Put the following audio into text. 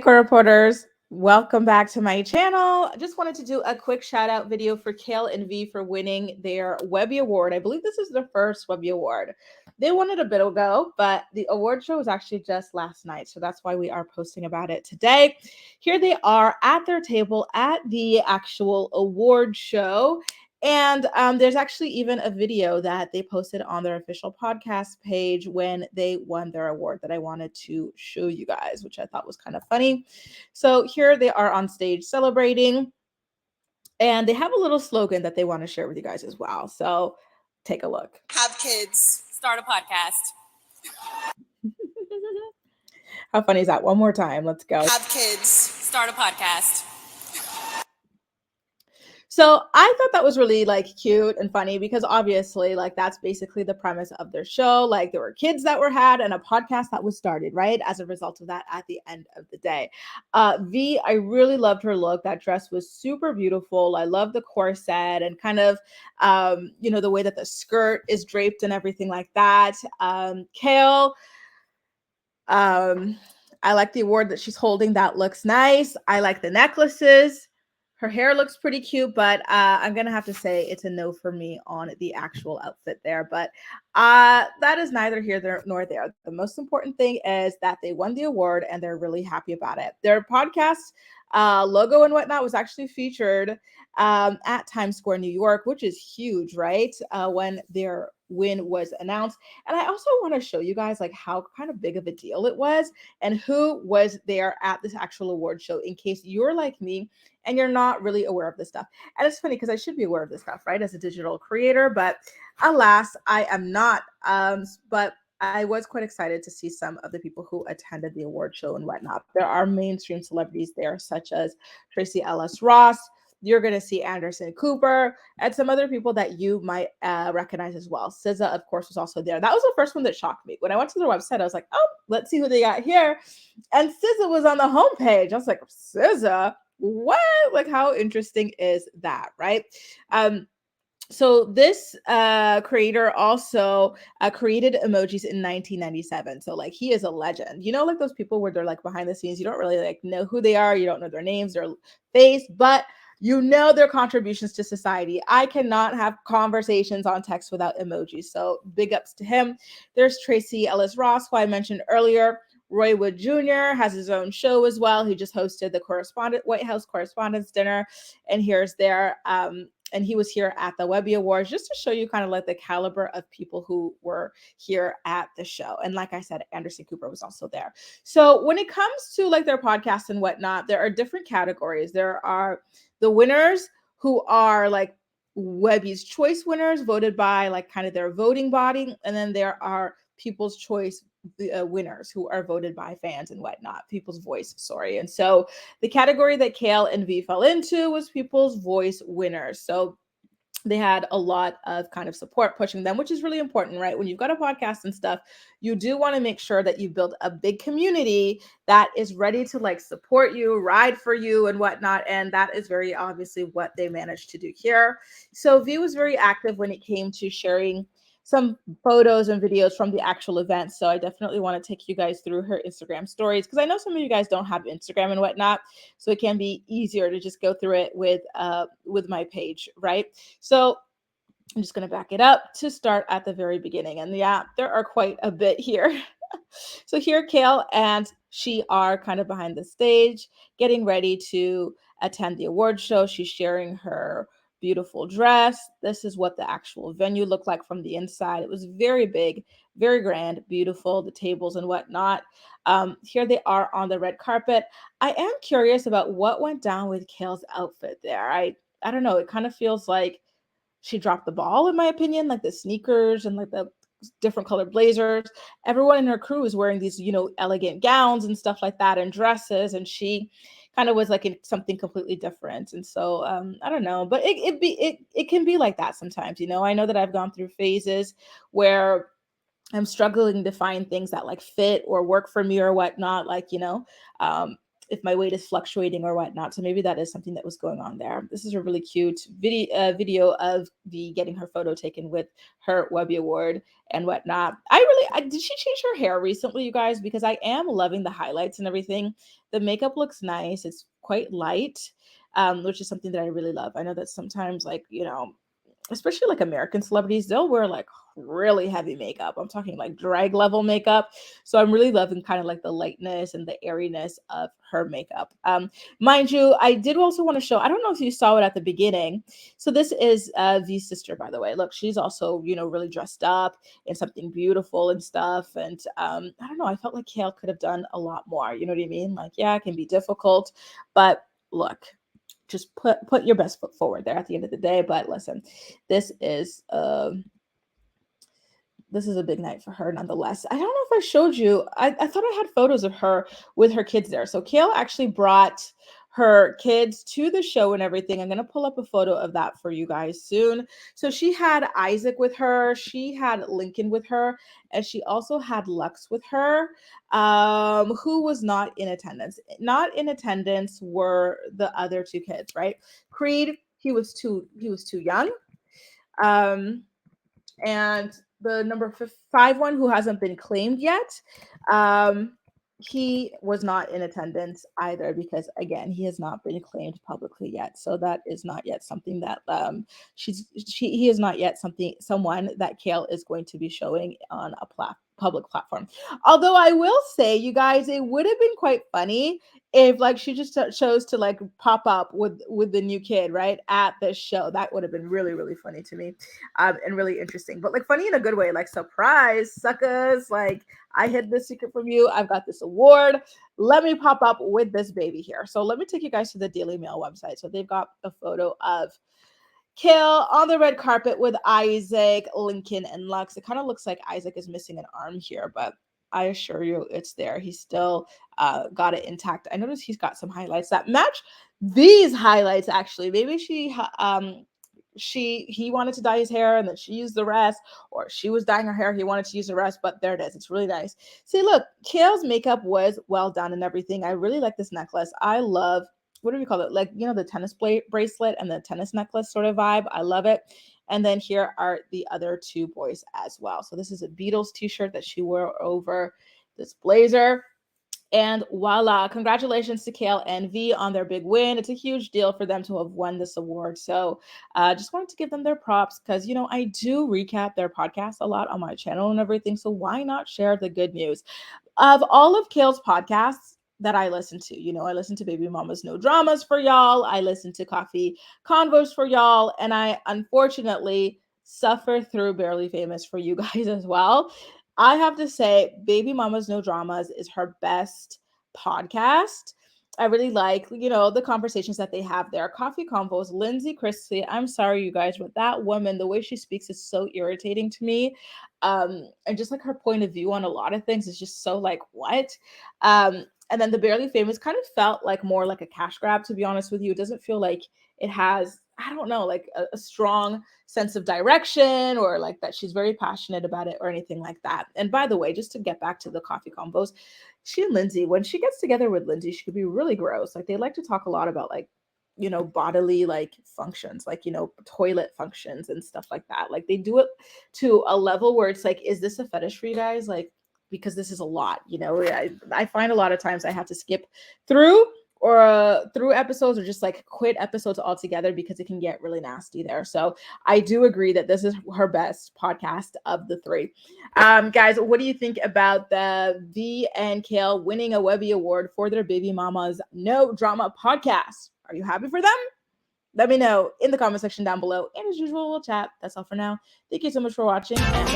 Reporters, welcome back to my channel. I just wanted to do a quick shout out video for Kail and Vee for winning their Webby Award. I believe this is their first Webby Award. They won it a bit ago, but the award show was actually just last night. So that's why we are posting about it today. Here they are at their table at the actual award show. And there's actually even a video that they posted on their official podcast page when they won their award that I wanted to show you guys, which I thought was kind of funny. So here they are on stage celebrating, and they have a little slogan that they want to share with you guys as well. So take a look. Have kids, start a podcast. How funny is that? One more time. Let's go. Have kids, start a podcast. So I thought that was really cute and funny because obviously that's basically the premise of their show. Like there were kids that were had and a podcast that was started, right? As a result of that at the end of the day. Vee, I really loved her look. That dress was super beautiful. I love the corset and kind of, the way that the skirt is draped and everything like that. Kail, I like the award that she's holding. That looks nice. I like the necklaces. Her hair looks pretty cute, but I'm going to have to say it's a no for me on the actual outfit there. But that is neither here nor there. The most important thing is that they won the award and they're really happy about it. Their podcast logo and whatnot was actually featured at Times Square, New York, which is huge, right? When their win was announced. And I also want to show you guys how kind of big of a deal it was and who was there at this actual award show in case you're like me and you're not really aware of this stuff. And it's funny because I should be aware of this stuff, right? As a digital creator, but alas, I am not. But I was quite excited to see some of the people who attended the award show and whatnot. There are mainstream celebrities there, such as Tracy Ellis Ross. You're going to see Anderson Cooper and some other people that you might recognize as well. SZA, of course, was also there. That was the first one that shocked me. When I went to their website, I was like, oh, let's see who they got here. And SZA was on the homepage. I was like, SZA? What? How interesting is that, right? So this creator also created emojis in 1997. So he is a legend. Those people where they're behind the scenes, you don't really know who they are. You don't know their names, their face, but their contributions to society. I cannot have conversations on text without emojis. So big ups to him. There's Tracy Ellis Ross, who I mentioned earlier. Roy Wood Jr. has his own show as well. He just hosted the White House Correspondents' Dinner, and here's there. And he was here at the Webby Awards just to show you kind of the caliber of people who were here at the show. And like I said, Anderson Cooper was also there. So when it comes to their podcasts and whatnot, there are different categories. There are the winners who are Webby's Choice winners voted by kind of their voting body. And then there are People's Choice winners who are voted by fans and whatnot. People's Voice, sorry. And so the category that Kail and Vee fell into was People's Voice winners. So they had a lot of kind of support pushing them, which is really important, right? When you've got a podcast and stuff, you do want to make sure that you build a big community that is ready to support you, ride for you and whatnot. And that is very obviously what they managed to do here. So Vee was very active when it came to sharing some photos and videos from the actual event. So I definitely want to take you guys through her Instagram stories because I know some of you guys don't have Instagram and whatnot. So it can be easier to just go through it with my page, right? So I'm just going to back it up to start at the very beginning. And yeah, there are quite a bit here. So here Kail and she are kind of behind the stage getting ready to attend the award show. She's sharing her beautiful dress. This is what the actual venue looked like from the inside. It was very big, very grand, beautiful, the tables and whatnot. Here they are on the red carpet. I am curious about what went down with Kail's outfit there. I don't know. It kind of feels like she dropped the ball, in my opinion, the sneakers and the different colored blazers. Everyone in her crew is wearing these, elegant gowns and stuff like that and dresses. And she kind of was in something completely different. And so I don't know, but it can be like that sometimes. I know that I've gone through phases where I'm struggling to find things that fit or work for me or whatnot. if my weight is fluctuating or whatnot. So maybe that is something that was going on there. This is a really cute video of V getting her photo taken with her Webby Award and whatnot. Did she change her hair recently, you guys? Because I am loving the highlights and everything. The makeup looks nice. It's quite light, which is something that I really love. I know that sometimes, like, especially like American celebrities, they'll wear like really heavy makeup. I'm talking like drag level makeup. So I'm really loving kind of like the lightness and the airiness of her makeup. Mind you, I did also want to show, I don't know if you saw it at the beginning. So this is V's sister, by the way. Look, she's also, really dressed up in something beautiful and stuff. And I don't know, I felt like Kail could have done a lot more. You know what I mean? Like, yeah, it can be difficult, but look, just put your best foot forward there at the end of the day. But listen, this is a big night for her nonetheless. I don't know if I showed you. I thought I had photos of her with her kids there. So Kail actually brought her kids to the show and everything. I'm going to pull up a photo of that for you guys soon. So she had Isaac with her. She had Lincoln with her. And she also had Lux with her, who was not in attendance. Not in attendance were the other two kids, right? Creed, he was too young. And the number 5 one who hasn't been claimed yet, he was not in attendance either because, again, he has not been claimed publicly yet. So that is not yet something that he is not yet someone that Kail is going to be showing on a public platform. Although I will say, you guys, it would have been quite funny if like she just chose to like pop up with the new kid right at this show. That would have been really, really funny to me, and really interesting, but like funny in a good way, like surprise suckers, like I hid this secret from you, I've got this award, let me pop up with this baby here. So let me take you guys to the Daily Mail website. So they've got a photo of Kail on the red carpet with Isaac, Lincoln, and Lux. It kind of looks like Isaac is missing an arm here, but I assure you it's there. He's still got it intact. I noticed he's got some highlights that match these highlights, actually. Maybe he wanted to dye his hair and then she used the rest, or she was dyeing her hair, he wanted to use the rest, but there it is. It's really nice. See, look, Kail's makeup was well done and everything. I really like this necklace. I love, what do we call it? Like, the tennis bracelet and the tennis necklace sort of vibe. I love it. And then here are the other two boys as well. So this is a Beatles t-shirt that she wore over this blazer. And voila, congratulations to Kail and V on their big win. It's a huge deal for them to have won this award. So just wanted to give them their props because, I do recap their podcast a lot on my channel and everything. So why not share the good news? Of all of Kail's podcasts that I listen to, I listen to Baby Mama's No Dramas for y'all. I listen to Coffee Convos for y'all. And I unfortunately suffer through Barely Famous for you guys as well. I have to say, Baby Mama's No Dramas is her best podcast. I really like, the conversations that they have there. Coffee Convos, Lindsay Christie. I'm sorry, you guys, but that woman, the way she speaks is so irritating to me. And just like her point of view on a lot of things is just so like, what? And then the Barely Famous kind of felt like more like a cash grab, to be honest with you. It doesn't feel like it has, I don't know, like a strong sense of direction or like that she's very passionate about it or anything like that. And by the way, just to get back to the Coffee Combos, she and Lindsay, when she gets together with Lindsay, she could be really gross. Like they like to talk a lot about like, bodily like functions, like, toilet functions and stuff like that. Like they do it to a level where it's like, is this a fetish for you guys? Like, because this is a lot, I find a lot of times I have to skip through episodes or just like quit episodes altogether because it can get really nasty there. So I do agree that this is her best podcast of the 3. Guys, what do you think about the V and Kail winning a Webby Award for their Baby Mama's No Drama podcast? Are you happy for them? Let me know in the comment section down below. And as usual, we'll chat. That's all for now. Thank you so much for watching. And